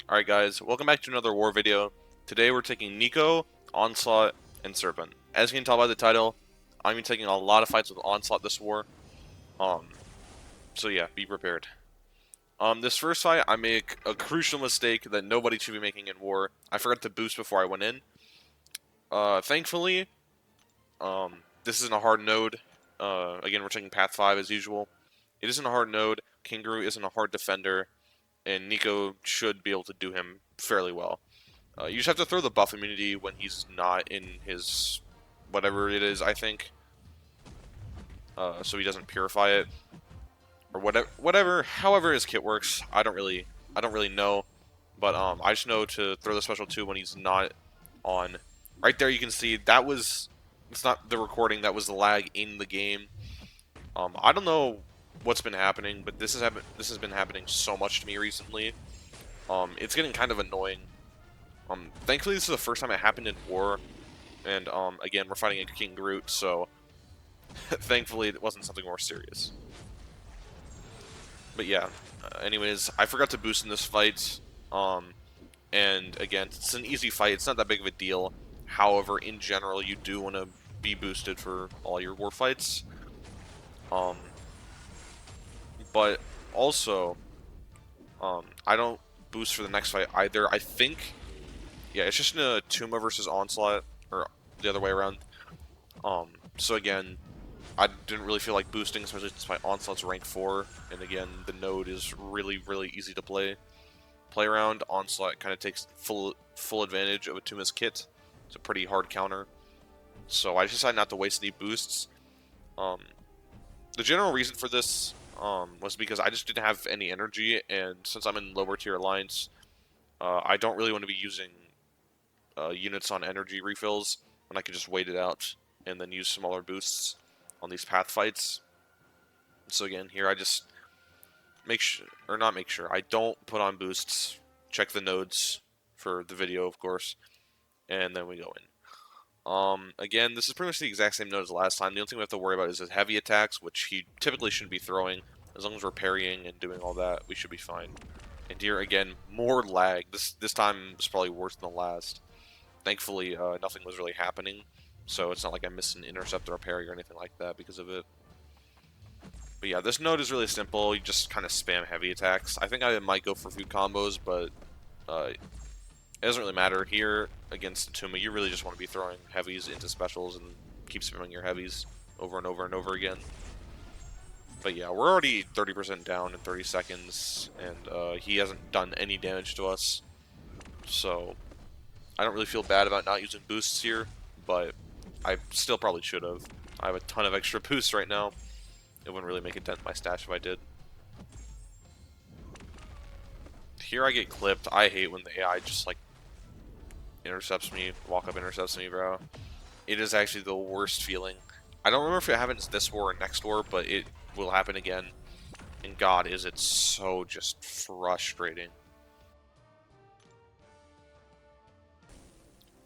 Alright guys, welcome back to another war video. Today we're taking Nico, Onslaught, and Serpent. As you can tell by the title, I'm going to be taking a lot of fights with Onslaught this war. So yeah, be prepared. This first fight, I make a crucial mistake that nobody should be making in war. I forgot to boost before I went in. Thankfully, this isn't a hard node. Again, we're taking Path 5 as usual. It isn't a hard node, Kangaroo isn't a hard defender, and Nico should be able to do him fairly well. You just have to throw the buff immunity when he's not in his whatever it is, I think, so he doesn't purify it or whatever. However his kit works, I don't really know, but I just know to throw the special 2 when he's not on. Right there, you can see that was it's not the recording, that was the lag in the game. I don't know what's been happening, but this has been happening so much to me recently. It's getting kind of annoying. Thankfully, this is the first time it happened in war, and again, we're fighting a King Groot, so thankfully it wasn't something more serious. But yeah, anyways, I forgot to boost in this fight, and again, it's an easy fight, it's not that big of a deal. However, in general, you do want to be boosted for all your war fights. But also, I don't boost for the next fight either. I think, yeah, it's just in a Tuma versus Onslaught, or the other way around. So again, I didn't really feel like boosting, especially since my Onslaught's rank 4, and again, the node is really easy to play around. Onslaught kind of takes full advantage of a Tuma's kit. It's a pretty hard counter. So I just decided not to waste any boosts. The general reason for this was because I just didn't have any energy, and since I'm in lower tier alliance, I don't really want to be using units on energy refills when I could just wait it out and then use smaller boosts on these path fights. So again, here I just I don't put on boosts, check the nodes for the video, of course, and then we go in. Again, this is pretty much the exact same node as last time. The only thing we have to worry about is his heavy attacks, which he typically shouldn't be throwing. As long as we're parrying and doing all that, we should be fine. And here, again, more lag. This time is probably worse than the last. Thankfully, nothing was really happening, so it's not like I missed an intercept or a parry or anything like that because of it. But yeah, this node is really simple. You just kind of spam heavy attacks. I think I might go for a few combos, but it doesn't really matter. Here, against the Tuma, you really just want to be throwing heavies into specials and keep spamming your heavies over and over again. But yeah, we're already 30% down in 30 seconds, and he hasn't done any damage to us. So I don't really feel bad about not using boosts here, but I still probably should have. I have a ton of extra boosts right now. It wouldn't really make a dent in my stash if I did. Here I get clipped. I hate when the AI just, like, intercepts me, walk up intercepts me, bro. It is actually the worst feeling. I don't remember if it happens this war or next war, but it will happen again. And God, is it so just frustrating.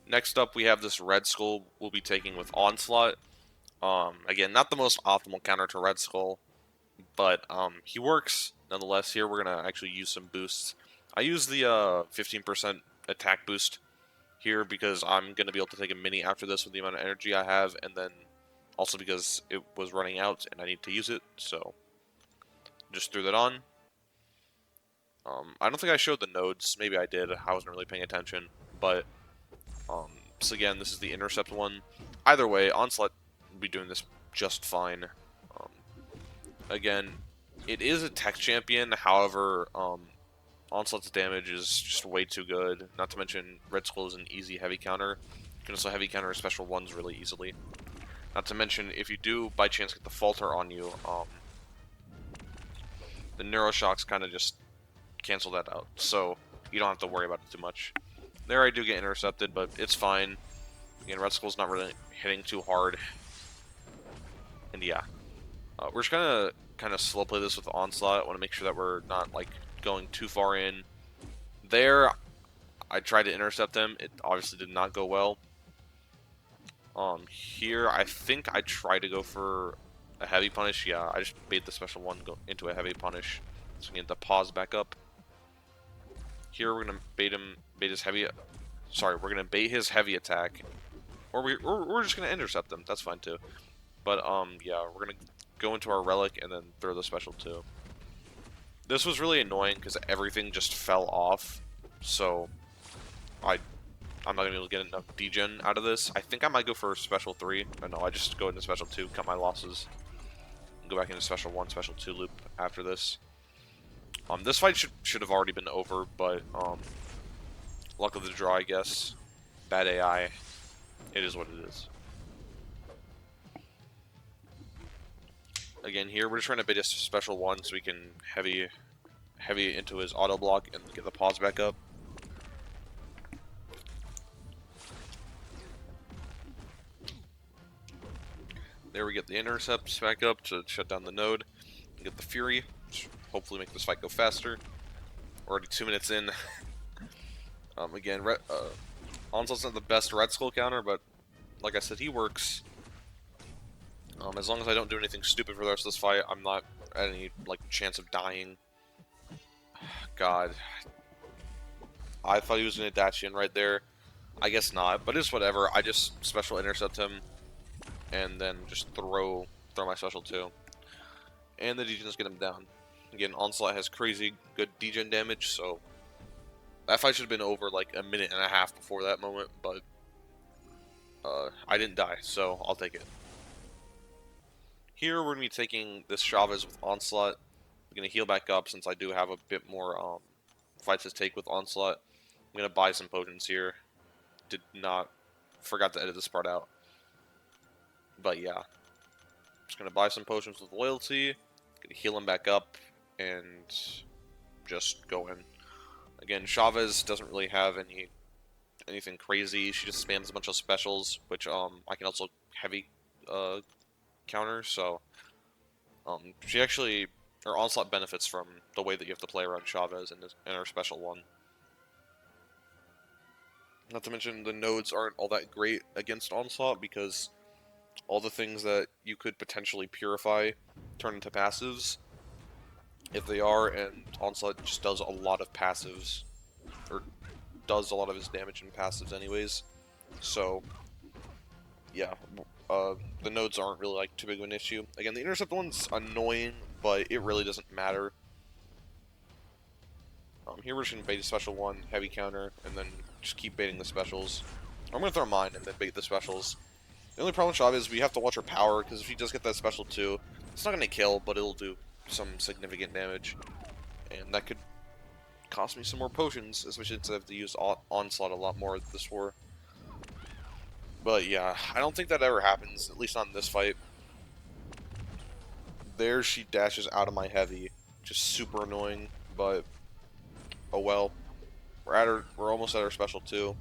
Next up, we have this Red Skull we'll be taking with Onslaught. Again, not the most optimal counter to Red Skull, but he works nonetheless. Here we're gonna actually use some boosts. I use the 15% attack boost here because I'm gonna be able to take a mini after this with the amount of energy I have, and then also because it was running out and I need to use it, so just threw that on. I don't think I showed the nodes. Maybe I did. I wasn't really paying attention, but so again, this is the intercept one. Either way, Onslaught will be doing this just fine. Again, it is a tech champion, however, Onslaught's damage is just way too good. Not to mention, Red Skull is an easy heavy counter. You can also heavy counter special ones really easily. Not to mention, if you do by chance get the falter on you, the Neuroshocks kind of just cancel that out. So you don't have to worry about it too much. There I do get intercepted, but it's fine. Again, Red Skull's not really hitting too hard. And yeah. We're just gonna kind of slow play this with Onslaught. I want to make sure that we're not, like, going too far in. There, I tried to intercept him. It obviously did not go well. Here, I think I tried to go for a heavy punish. Yeah, I just bait the special one go into a heavy punish. So I get the pause back up. Here we're gonna bait his heavy. Sorry, we're gonna bait his heavy attack, or we're just gonna intercept him. That's fine too. But yeah, we're gonna go into our relic and then throw the special too. This was really annoying because everything just fell off, so I'm not gonna be able to get enough degen out of this. I think I might go for special 3. No, I just go into special 2, cut my losses, and go back into special 1, special 2 loop after this. This fight should have already been over, but luck of the draw, I guess. Bad AI. It is what it is. Again, here we're just trying to bait a special 1 so we can heavy into his auto block and get the pause back up. There we get the intercepts back up to shut down the node and get the Fury, which hopefully make this fight go faster. We're already 2 minutes in. Again, Onslaught's not the best Red Skull counter, but like I said, he works. As long as I don't do anything stupid for the rest of this fight, I'm not at any chance of dying. God, I thought he was gonna dash in right there. I guess not, but it's whatever. I just special intercept him, and then just throw my special 2, and the degens get him down. Again, Onslaught has crazy good degen damage, so that fight should have been over like a minute and a half before that moment, but I didn't die, so I'll take it. Here we're going to be taking this Chavez with Onslaught. I'm going to heal back up since I do have a bit more fights to take with Onslaught. I'm going to buy some potions here. Forgot to edit this part out. But yeah. Just going to buy some potions with loyalty. Going to heal him back up and just go in. Again, Chavez doesn't really have anything crazy. She just spams a bunch of specials, which I can also heavy counter, so she actually, her Onslaught benefits from the way that you have to play around Chavez and her special 1. Not to mention the nodes aren't all that great against Onslaught because all the things that you could potentially purify turn into passives if they are, and Onslaught just does a lot of passives, or does a lot of his damage in passives anyways, so yeah. The nodes aren't really too big of an issue. Again, the intercept one's annoying, but it really doesn't matter. Here we're just going to bait a special 1, heavy counter, and then just keep baiting the specials. I'm going to throw mine and then bait the specials. The only problem with Chavez is we have to watch her power, because if she does get that special 2, it's not going to kill, but it'll do some significant damage. And that could cost me some more potions, especially since I have to use Onslaught a lot more this war. But yeah, I don't think that ever happens, at least not in this fight. There she dashes out of my heavy, just super annoying, but oh well. We're almost at our special 2.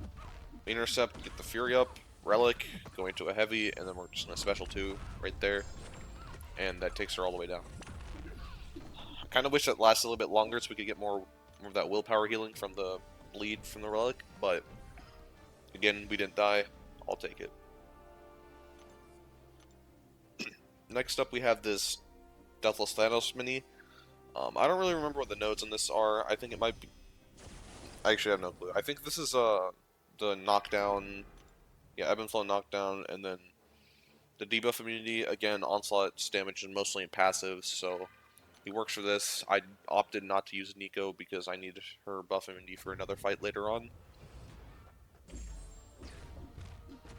Intercept, get the Fury up, Relic, go into a heavy, and then we're just in a special 2 right there. And that takes her all the way down. I kind of wish that lasted a little bit longer so we could get more of that willpower healing from the bleed from the Relic, but again, we didn't die. I'll take it. Next up, we have this Deathless Thanos mini. I don't really remember what the nodes on this are. I think it might be... I actually have no clue. I think this is the knockdown... Yeah, Ebb and Flow knockdown, and then the debuff immunity. Again, Onslaught's damage is mostly in passives, so he works for this. I opted not to use Nico because I need her buff immunity for another fight later on.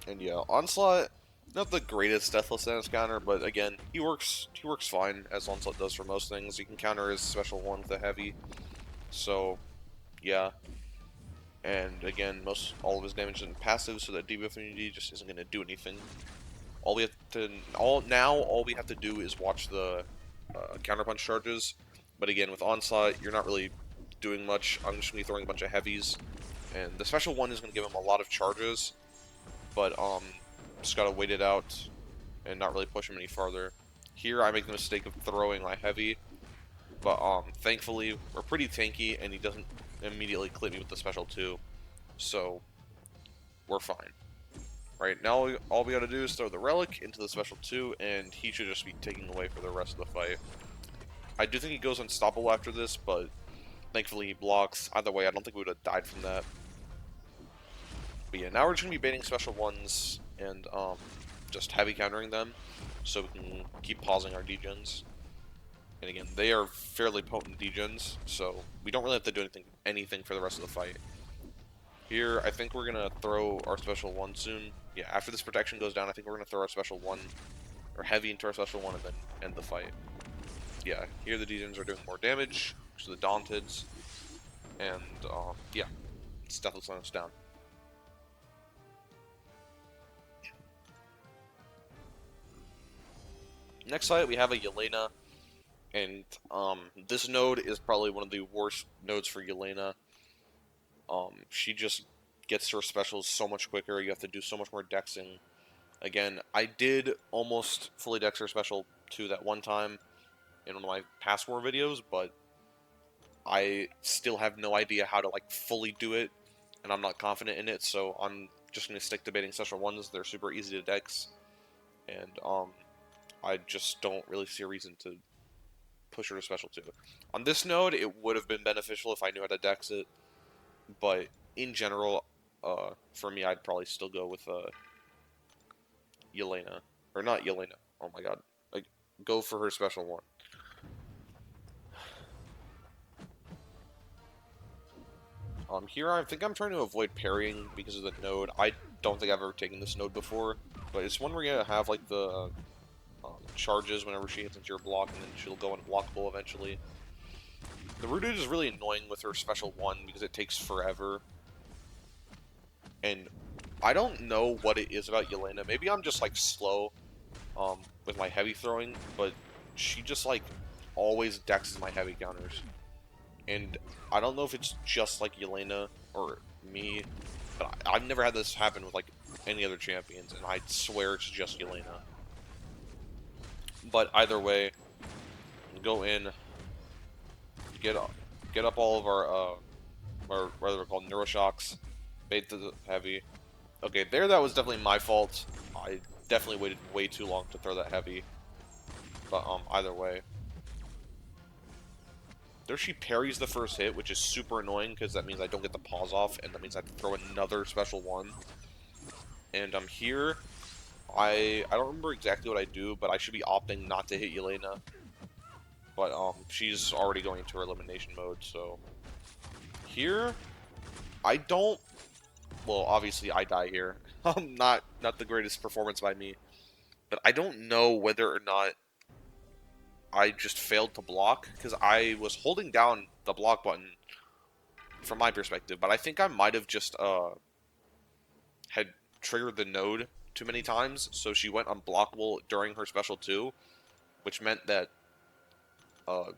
And yeah, Onslaught, not the greatest Deathless Thanos counter, but again, he works fine, as Onslaught does for most things. You can counter his special 1 with a heavy, so yeah. And again, all of his damage is in passive, so that debuff immunity just isn't going to do anything. All we have to do is watch the counterpunch charges. But again, with Onslaught, you're not really doing much. I'm just going to be throwing a bunch of heavies, and the special 1 is going to give him a lot of charges. But just gotta wait it out and not really push him any farther. Here I make the mistake of throwing my heavy, but thankfully we're pretty tanky and he doesn't immediately clip me with the special 2, so we're fine. Right now all we gotta do is throw the Relic into the special 2 and he should just be taking away for the rest of the fight. I do think he goes unstoppable after this, but Thankfully he blocks. Either way, I don't think we would have died from that. But yeah, now we're just going to be baiting special ones and just heavy countering them so we can keep pausing our degens. And again, they are fairly potent degens, so we don't really have to do anything for the rest of the fight. Here, I think we're going to throw our special one soon. Yeah, after this protection goes down, I think we're going to throw our special one, or heavy into our special one, and then end the fight. Yeah, here the degens are doing more damage to the Daunteds, and yeah, it's definitely slowing us down. Next fight, we have a Yelena, and this node is probably one of the worst nodes for Yelena. She just gets her specials so much quicker. You have to do so much more dexing. Again, I did almost fully dex her special 2 that one time in one of my past war videos, but I still have no idea how to like fully do it, and I'm not confident in it, so I'm just going to stick to baiting special 1s. They're super easy to dex, and I just don't really see a reason to push her to special 2. On this node, it would have been beneficial if I knew how to dex it, but in general, for me, I'd probably still go with Yelena. Or not Yelena. Oh my god. Like, go for her special 1. Here I think I'm trying to avoid parrying because of the node. I don't think I've ever taken this node before, but it's one where you have like the charges whenever she hits into your block, and then she'll go unblockable eventually. The Rooted is really annoying with her special 1 because it takes forever. And I don't know what it is about Yelena. Maybe I'm just like slow with my heavy throwing, but she just like always dexes my heavy counters. And I don't know if it's just like Yelena or me, but I've never had this happen with like any other champions, and I swear it's just Yelena. But either way, go in, get up all of our what are called, neuroshocks, bait the heavy. Okay, that was definitely my fault. I definitely waited way too long to throw that heavy. But either way, there she parries the first hit, which is super annoying because that means I don't get the pause off, and that means I have to throw another special 1. And here, I don't remember exactly what I do, but I should be opting not to hit Yelena. But she's already going into her elimination mode, so here I don't. Well, obviously I die here. Not the greatest performance by me, but I don't know whether or not I just failed to block because I was holding down the block button from my perspective, but I think I might have just had triggered the node too many times, so she went unblockable during her special 2, which meant that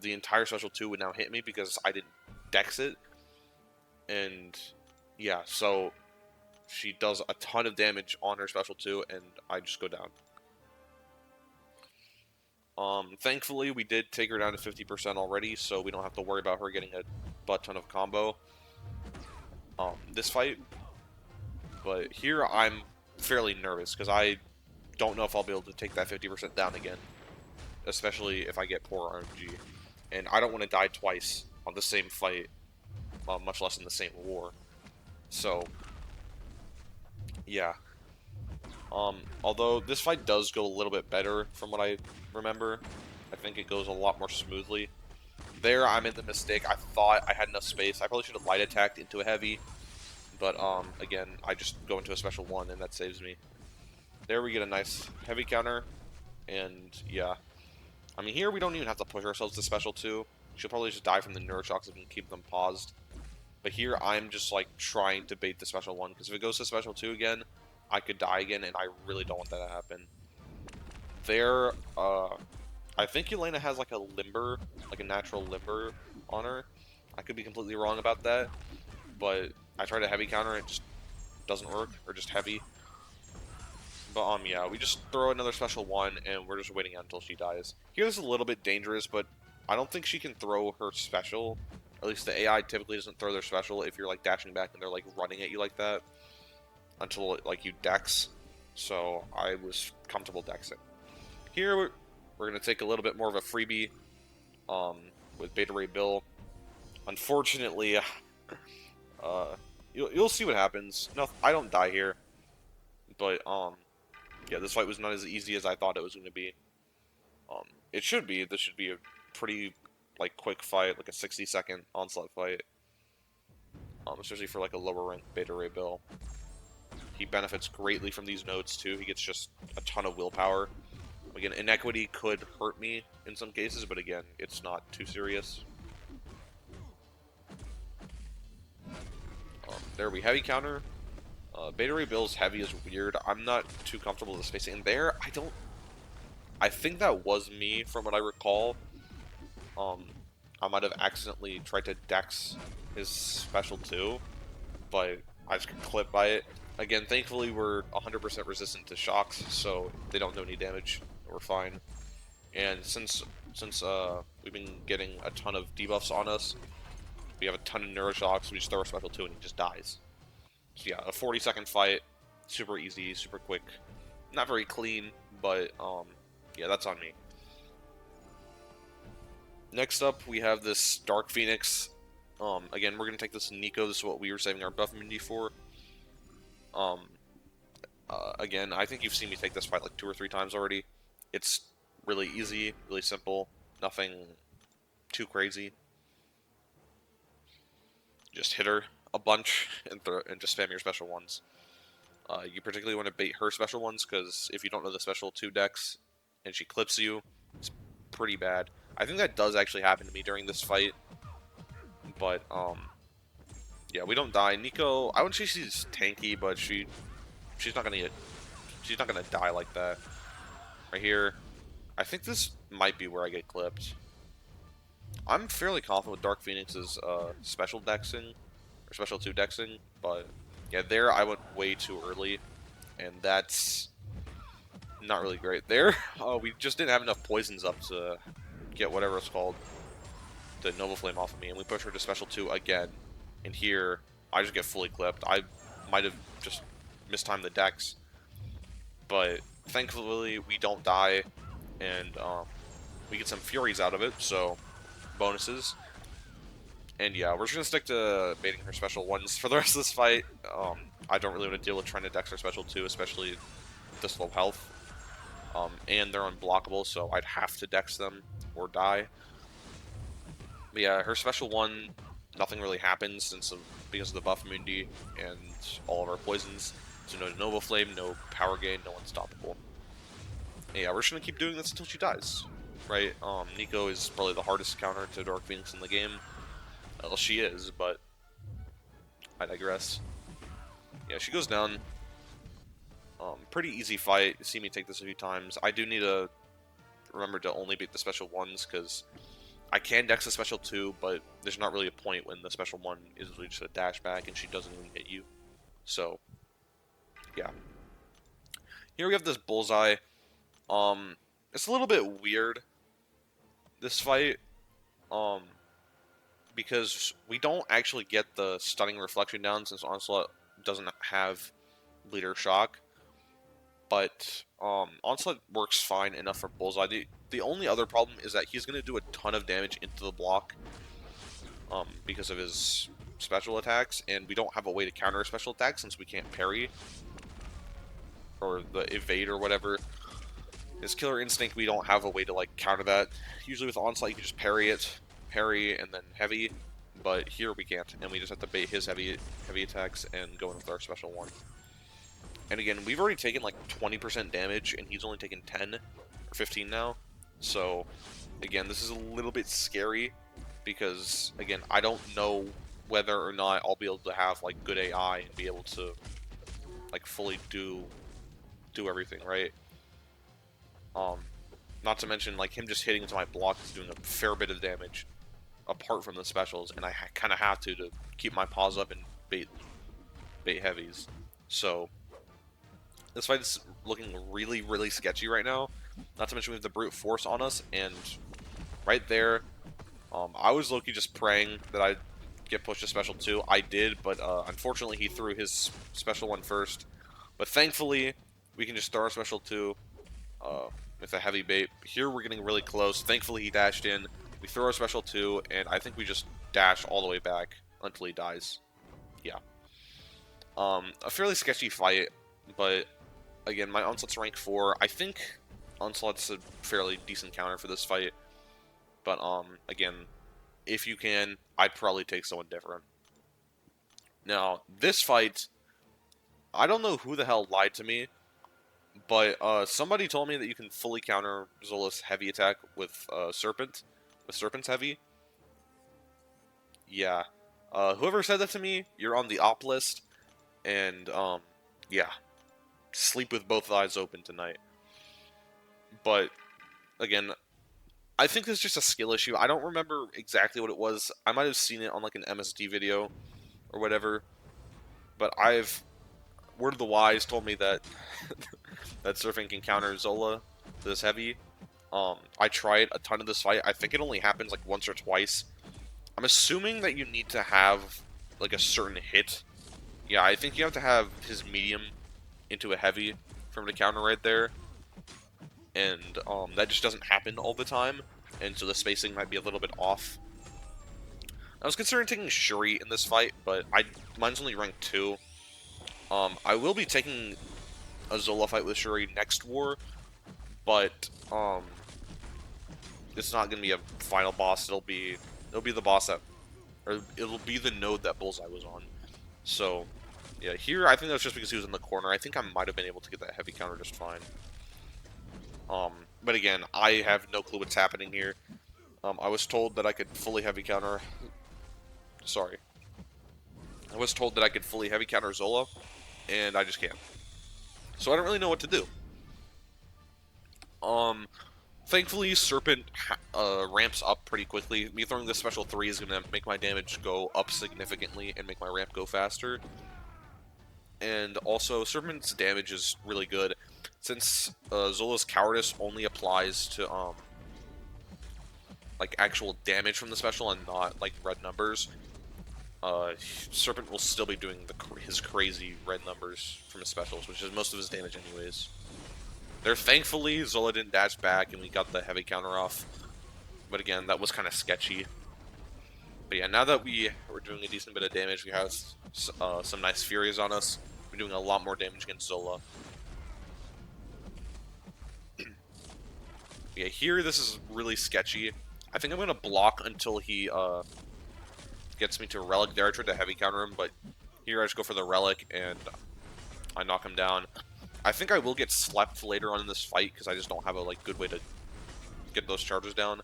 the entire special 2 would now hit me because I didn't dex it. And yeah, so she does a ton of damage on her special 2, and I just go down. Thankfully, we did take her down to 50% already, so we don't have to worry about her getting a butt ton of combo this fight. But here I'm fairly nervous because I don't know if I'll be able to take that 50% down again, especially if I get poor RNG. And I don't want to die twice on the same fight, much less in the same war. So, yeah. Although this fight does go a little bit better from what I remember. I think it goes a lot more smoothly. There, I made the mistake. I thought I had enough space. I probably should have light attacked into a heavy. But, again, I just go into a special 1, and that saves me. There we get a nice heavy counter. And, yeah. I mean, here we don't even have to push ourselves to special 2. She'll probably just die from the neuroshocks if we can keep them paused. But here, I'm just, like, trying to bait the special 1. Because if it goes to special 2 again, I could die again, and I really don't want that to happen. There, I think Yelena has, like, a limber, like a natural limber on her. I could be completely wrong about that. But I tried a heavy counter, it just doesn't work, or just heavy. But, yeah, we just throw another special 1, and we're just waiting until she dies. Here's a little bit dangerous, but I don't think she can throw her special. At least the AI typically doesn't throw their special if you're, like, dashing back and they're, like, running at you like that. Until, like, you dex. So, I was comfortable dexing. Here, we're going to take a little bit more of a freebie with Beta Ray Bill. Unfortunately, you'll see what happens. No, I don't die here, but yeah, this fight was not as easy as I thought it was going to be. It should be. This should be a pretty like quick fight, like a 60-second onslaught fight. Especially for like a lower rank Beta Ray Bill. He benefits greatly from these nodes too. He gets just a ton of willpower. Again, inequity could hurt me in some cases, but again, it's not too serious. There we heavy counter. Beta Ray Bill's heavy is weird. I'm not too comfortable with the spacing. And there, I think that was me from what I recall. I might have accidentally tried to dex his special too, but I just got clipped by it. Again, thankfully we're 100% resistant to shocks, so they don't do any damage. We're fine. And since we've been getting a ton of debuffs on us, we have a ton of neuroshocks. We just throw our special 2 and he just dies. So yeah, a 40-second fight, super easy, super quick, not very clean, but yeah, that's on me. Next up, we have this Dark Phoenix. Again, we're gonna take this Nico. This is what we were saving our buff immunity for. Again, I think you've seen me take this fight like 2 or 3 times already. It's really easy, really simple, nothing too crazy. Just hit her a bunch and just spam your special ones. You particularly want to bait her special ones because if you don't know the special 2 decks and she clips you, it's pretty bad. I think that does actually happen to me during this fight, but yeah, we don't die. Nico, I wouldn't say she's tanky, but she's not gonna die like that. Right here, I think this might be where I get clipped. I'm fairly confident with Dark Phoenix's special dexing, or special 2 dexing, but yeah, there I went way too early, and that's not really great. There, we just didn't have enough poisons up to get whatever it's called, the Nova Flame off of me, and we push her to special 2 again. And here, I just get fully clipped. I might have just mistimed the dex, but thankfully we don't die, and we get some Furies out of it, so bonuses. And yeah, we're just gonna stick to baiting her special 1s for the rest of this fight. I don't really want to deal with trying to dex her special 2, especially with this low health. And they're unblockable, so I'd have to dex them or die. But yeah, her special 1, nothing really happens because of the buff immunity and all of our poisons. So no Nova Flame, no power gain, no unstoppable. And yeah, we're just gonna keep doing this until she dies, right? Nico is probably the hardest counter to Dark Phoenix in the game. Well, she is, but I digress. Yeah, she goes down. Pretty easy fight. You see me take this a few times. I do need to remember to only beat the special 1s because I can dex the special 2, but there's not really a point when the special 1 is really just a dash back and she doesn't even hit you. So, yeah. Here we have this bullseye. It's a little bit weird, this fight, because we don't actually get the stunning reflection down since Onslaught doesn't have bleeder shock. But Onslaught works fine enough for bullseye. The only other problem is that he's going to do a ton of damage into the block because of his special attacks, and we don't have a way to counter a special attack since we can't parry or the evade or whatever. His Killer Instinct, we don't have a way to like counter that. Usually with Onslaught you can just parry and then heavy, but here we can't, and we just have to bait his heavy attacks and go in with our special 1. And again, we've already taken like 20% damage, and he's only taken 10 or 15 now. So, again, this is a little bit scary because, again, I don't know whether or not I'll be able to have like good AI and be able to like fully do everything, right? Not to mention like him just hitting into my block is doing a fair bit of damage apart from the specials, and I kind of have to keep my paws up and bait heavies. So this fight is looking really, really sketchy right now. Not to mention we have the brute force on us, and right there, I was low-key just praying that I'd get pushed to special 2. I did, but unfortunately he threw his special 1 first. But thankfully, we can just throw our special 2 with a heavy bait. Here we're getting really close. Thankfully he dashed in. We throw our special 2, and I think we just dash all the way back until he dies. Yeah. A fairly sketchy fight, but again, my Onslaught's rank 4. I think Onslaught's a fairly decent counter for this fight, but again, if you can, I'd probably take someone different. Now, this fight, I don't know who the hell lied to me, but somebody told me that you can fully counter Zola's heavy attack with Serpent's heavy. Yeah. Whoever said that to me, you're on the op list, and yeah, sleep with both eyes open tonight. But again, I think this is just a skill issue. I don't remember exactly what it was. I might have seen it on like an MSD video or whatever. But word of the wise told me that that Serpent can counter Zola this heavy. I tried a ton of this fight. I think it only happens like once or twice. I'm assuming that you need to have like a certain hit. Yeah, I think you have to have his medium into a heavy for him to counter right there. And that just doesn't happen all the time. And so the spacing might be a little bit off. I was considering taking Shuri in this fight, but mine's only rank 2. I will be taking a Zola fight with Shuri next war, but it's not gonna be a final boss. It'll be the boss it'll be the node that Bullseye was on. So yeah, here I think that's just because he was in the corner. I think I might have been able to get that heavy counter just fine. But again, I have no clue what's happening here. I was told that I could fully heavy counter. Sorry. I was told that I could fully heavy counter Zola, and I just can't. So I don't really know what to do. Thankfully, Serpent ramps up pretty quickly. Me throwing the special 3 is going to make my damage go up significantly and make my ramp go faster. And also, Serpent's damage is really good. Since Zola's Cowardice only applies to like actual damage from the special and not like red numbers, Serpent will still be doing his crazy red numbers from his specials, which is most of his damage anyways. There, thankfully, Zola didn't dash back and we got the heavy counter off. But again, that was kind of sketchy. But yeah, now that we're doing a decent bit of damage, we have some nice Furies on us. We're doing a lot more damage against Zola. Yeah, here this is really sketchy. I think I'm going to block until he gets me to a Relic there. I tried to heavy counter him, but here I just go for the Relic and I knock him down. I think I will get slept later on in this fight because I just don't have a good way to get those charges down.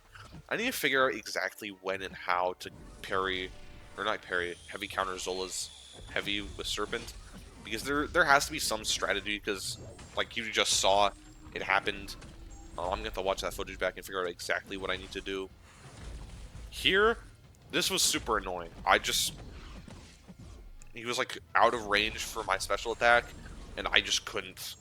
I need to figure out exactly when and how to parry, or not parry, heavy counter Zola's heavy with Serpent, because there has to be some strategy, because like you just saw, it happened. I'm going to have to watch that footage back and figure out exactly what I need to do. Here, this was super annoying. He was like out of range for my special attack, and I just couldn't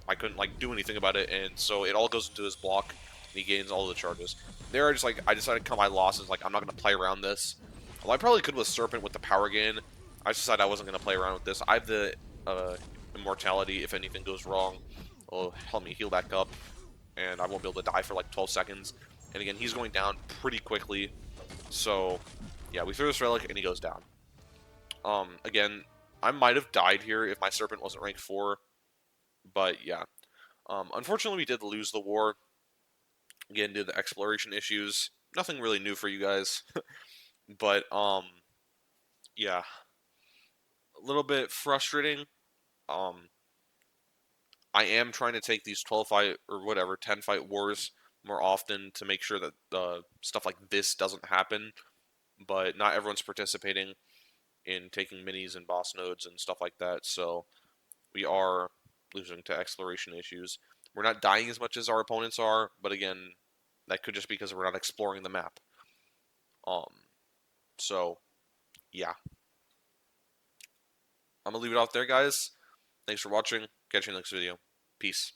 like do anything about it, and so it all goes into his block, and he gains all the charges. There, I decided to cut my losses. Like, I'm not gonna play around this. Well, I probably could with Serpent with the power gain. I just decided I wasn't gonna play around with this. I have the immortality. If anything goes wrong, it'll help me heal back up, and I won't be able to die for like 12 seconds. And again, he's going down pretty quickly. So yeah, we throw this relic, and he goes down. Again, I might have died here if my Serpent wasn't rank 4. But yeah. Unfortunately, we did lose the war. Again, due to the exploration issues. Nothing really new for you guys. But, yeah. A little bit frustrating. I am trying to take these 12 fight, or whatever, 10 fight wars more often to make sure that stuff like this doesn't happen. But not everyone's participating in taking minis and boss nodes and stuff like that, so we are losing to exploration issues. We're not dying as much as our opponents are, but again, that could just be because we're not exploring the map. So, yeah. I'm going to leave it off there, guys. Thanks for watching. Catch you in the next video. Peace.